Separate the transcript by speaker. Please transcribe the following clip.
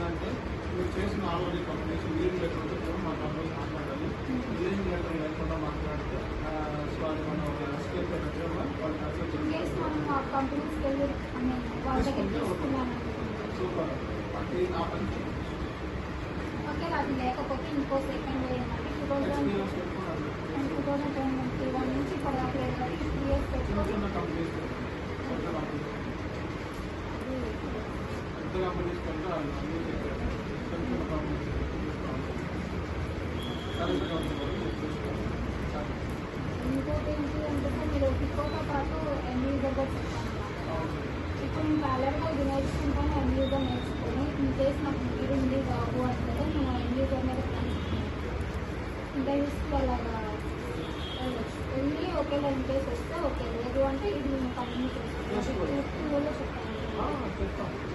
Speaker 1: ఏంటంటే మీరు చేసిన ఆల్రెడీ కంపెనీస్ లీవ్ లెటర్ ఉంటే కూడా మా కంపెనీ మాట్లాడాలి. లీవ్ లెటర్ లేకుండా మాట్లాడితే సో అది మనం స్కేల్ పెట్టడం వాళ్ళు అసలు సూపర్ అంటే నా పని
Speaker 2: అది లేకపోతే ఇంకో సెకండ్ ఏంటంటే 2021 నుంచి ఇప్పటిదాకా 3 ఇయర్స్ పెట్టుకోవాలి.
Speaker 1: కంపెనీస్ కంటే
Speaker 2: ఇంకోటి ఏంటి అంటే మీరు ఫికోతో పాటు ఎంయూజర్ కూడా చెప్తాను. ఇప్పుడు నేను ప్యాలర్గా ఇది నేర్చుకుంటాను, ఎంయూజర్ నేర్చుకొని ఇన్కేస్ నాకు మీరు ఉంది బాబు అంటే నేను ఎంయూజర్ మీద ఇంటర్వ్యూస్కి అలాగా వెళ్ళి ఒకేలా ఇన్కేస్ వస్తే ఓకే, లేదు అంటే ఇది నేను కంటిన్యూ చేస్తాను. చెప్తాను.